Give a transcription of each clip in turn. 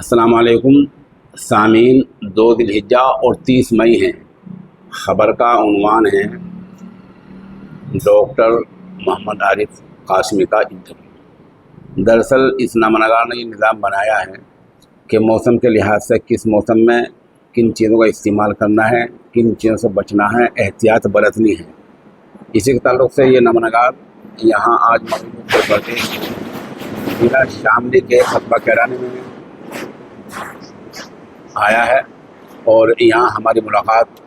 السلام علیکم سامعین، 2 ذی الحجہ اور 30 مئی ہیں۔ خبر کا عنوان ہے ڈاکٹر محمد عارف قاسمی کا انٹرویو۔ دراصل اس نامہ نگار نے یہ نظام بنایا ہے کہ موسم کے لحاظ سے کس موسم میں کن چیزوں کا استعمال کرنا ہے، کن چیزوں سے بچنا ہے، احتیاط برتنی ہے۔ اسی کے تعلق سے یہ نامہ نگار یہاں آج مغرب اتر پردیش ضلع شاملی کے خطبہ کیرانے میں آیا ہے، اور یہاں ہماری ملاقات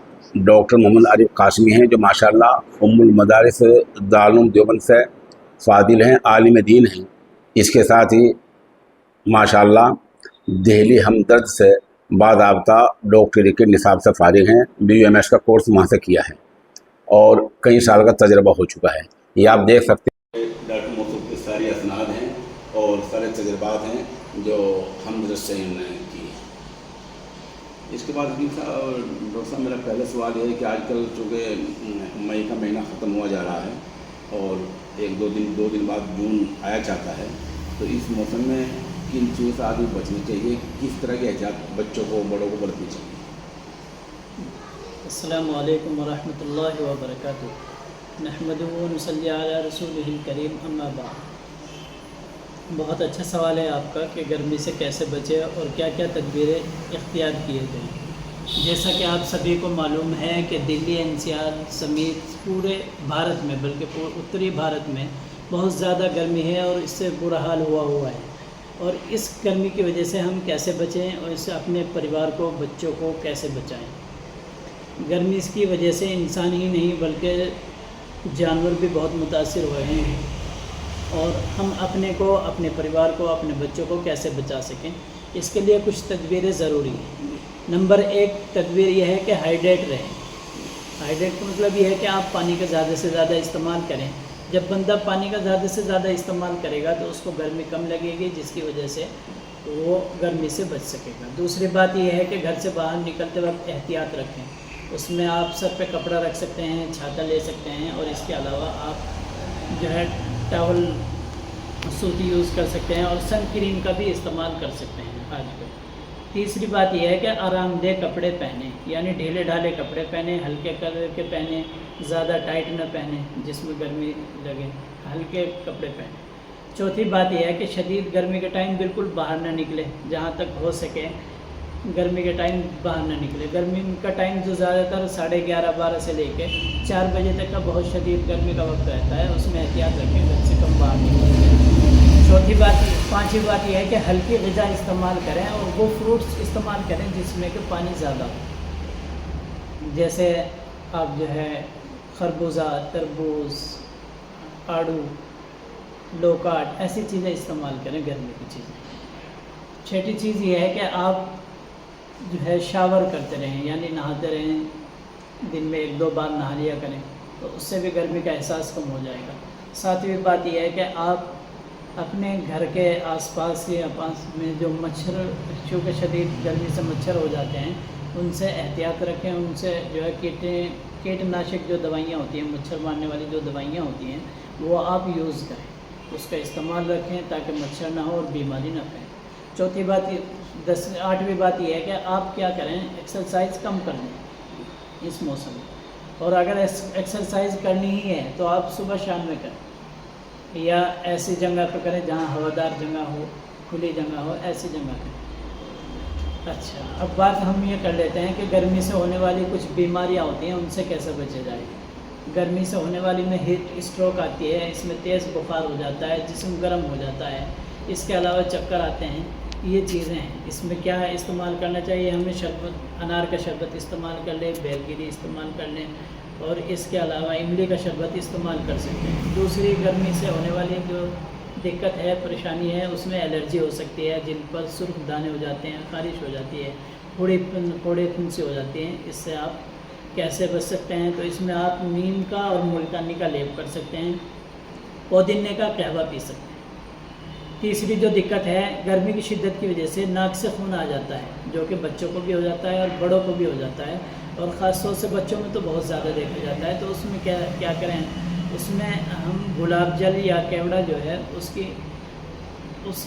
ڈاکٹر محمد عارف قاسمی ہیں، جو ماشاءاللہ المدارس دارالعلوم دیوبند سے فاضل ہیں، عالم دین ہیں۔ اس کے ساتھ ہی ماشاءاللہ دہلی ہمدرد سے باضابطہ ڈاکٹری کے نصاب سے فارغ ہیں، BUMS کا کورس وہاں سے کیا ہے اور کئی سال کا تجربہ ہو چکا ہے۔ یہ آپ دیکھ سکتے ہیں ڈاکٹر موصوف کی ساری اسناد ہیں اور سارے تجربات ہیں جو ہمدرد سے انہوں نے کی۔ اس کے بعد ڈاکٹر صاحب میرا پہلا سوال یہ ہے کہ آج کل چونکہ مئی کا مہینہ ختم ہوا جا رہا ہے اور دو دن بعد جون آیا چاہتا ہے، تو اس موسم میں کن چیزوں سے آدمی بچنا چاہیے، کس طرح کی احتیاط بچوں کو بڑوں کو برتنی چاہیے؟ السلام علیکم ورحمۃ اللہ وبرکاتہ۔ نحمدہ و نصلی علی رسولہ الکریم، اما بعد۔ بہت اچھا سوال ہے آپ کا کہ گرمی سے کیسے بچے اور کیا کیا تدبیریں اختیار کیے گئے۔ جیسا کہ آپ سبھی کو معلوم ہے کہ دلی NCR سمیت پورے بھارت میں، بلکہ اتری بھارت میں بہت زیادہ گرمی ہے اور اس سے برا حال ہوا ہے، اور اس گرمی کی وجہ سے ہم کیسے بچیں اور اس سے اپنے پریوار کو، بچوں کو کیسے بچائیں۔ گرمی اس کی وجہ سے انسان ہی نہیں بلکہ جانور بھی بہت متاثر ہوئے ہیں، اور ہم اپنے کو، اپنے پریوار کو، اپنے بچوں کو کیسے بچا سکیں، اس کے لیے کچھ تدبیریں ضروری ہیں۔ نمبر 1 تدبیر یہ ہے کہ ہائیڈریٹ رہیں۔ ہائیڈریٹ کا مطلب یہ ہے کہ آپ پانی کا زیادہ سے زیادہ استعمال کریں۔ جب بندہ پانی کا زیادہ سے زیادہ استعمال کرے گا تو اس کو گرمی کم لگے گی، جس کی وجہ سے وہ گرمی سے بچ سکے گا۔ دوسری بات یہ ہے کہ گھر سے باہر نکلتے وقت احتیاط رکھیں۔ اس میں آپ سر پہ کپڑا رکھ سکتے ہیں، چھاتا لے سکتے ہیں، اور اس کے علاوہ آپ جو ہے ٹاول سوتی یوز کر سکتے ہیں، اور سن کریم کا بھی استعمال کر سکتے ہیں آج کل۔ تیسری بات یہ ہے کہ آرام دہ کپڑے پہنیں، یعنی ڈھیلے ڈھالے کپڑے پہنیں، ہلکے کلر کے پہنیں، زیادہ ٹائٹ نہ پہنیں جس میں گرمی لگے، ہلکے کپڑے پہنیں۔ چوتھی بات یہ ہے کہ شدید گرمی کے ٹائم بالکل باہر نہ نکلے، جہاں تک ہو سکے گرمی کے ٹائم باہر نہ نکلے۔ گرمی کا ٹائم جو زیادہ تر 11:30-12 سے لے کے 4 بجے تک کا بہت شدید گرمی کا وقت رہتا ہے، اس میں احتیاط رکھیں، گھر سے کم باہر نکلیں۔ پانچویں بات یہ ہے کہ ہلکی غذا استعمال کریں اور وہ فروٹس استعمال کریں جس میں کہ پانی زیادہ ہو، جیسے آپ جو ہے خربوزہ، تربوز، آڑو، لوکاٹ، ایسی چیزیں استعمال کریں، گرمی کی چیزیں۔ چھٹی چیز یہ ہے کہ آپ جو ہے شاور کرتے رہیں، یعنی نہاتے رہیں، دن میں 1-2 بار نہا لیا کریں، تو اس سے بھی گرمی کا احساس کم ہو جائے گا۔ ساتویں بات یہ ہے کہ آپ اپنے گھر کے آس پاس یا پاس میں جو مچھر، چونکہ شدید گرمی سے مچھر ہو جاتے ہیں، ان سے احتیاط رکھیں، ان سے جو ہے کیٹ ناشک جو دوائیاں ہوتی ہیں، مچھر مارنے والی جو دوائیاں ہوتی ہیں، وہ آپ یوز کریں، اس کا استعمال رکھیں تاکہ مچھر نہ ہو اور بیماری نہ پھیلے۔ آٹھویں بات یہ ہے کہ آپ کیا کریں، ایکسرسائز کم کر دیں اس موسم میں، اور اگر ایکسرسائز کرنی ہی ہے تو آپ صبح شام میں کریں، یا ایسی جگہ پہ کریں جہاں ہوادار جگہ ہو، کھلی جگہ ہو، ایسی جگہ کریں۔ اچھا، اب بات ہم یہ کر لیتے ہیں کہ گرمی سے ہونے والی کچھ بیماریاں ہوتی ہیں، ان سے کیسے بچے جائے۔ گرمی سے ہونے والی میں ہیٹ اسٹروک آتی ہے، اس میں تیز بخار ہو جاتا ہے، جسم گرم ہو جاتا ہے، اس کے علاوہ چکر آتے ہیں، یہ چیزیں ہیں۔ اس میں کیا ہے استعمال کرنا چاہیے ہمیں؟ شربت، انار کا شربت استعمال کر لیں، بیل گری استعمال کر لیں، اور اس کے علاوہ املی کا شربت استعمال کر سکتے ہیں۔ دوسری گرمی سے ہونے والی جو دقت ہے، پریشانی ہے، اس میں الرجی ہو سکتی ہے، جن پر سرخ دانے ہو جاتے ہیں، خارش ہو جاتی ہے، پھوڑے پھنسی ہو جاتی ہیں۔ اس سے آپ کیسے بچ سکتے ہیں؟ تو اس میں آپ نیم کا اور ملتانی کا لیپ کر سکتے ہیں، پودینے کا قہوہ پی سکتے ہیں۔ تیسری جو دقت ہے، گرمی کی شدت کی وجہ سے ناک سے خون آ جاتا ہے، جو کہ بچوں کو بھی ہو جاتا ہے اور بڑوں کو بھی ہو جاتا ہے، اور خاص طور سے بچوں میں تو بہت زیادہ دیکھا جاتا ہے۔ تو اس میں کیا کریں؟ اس میں ہم گلاب جل یا کیوڑا جو ہے اس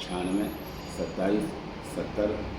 96 27 70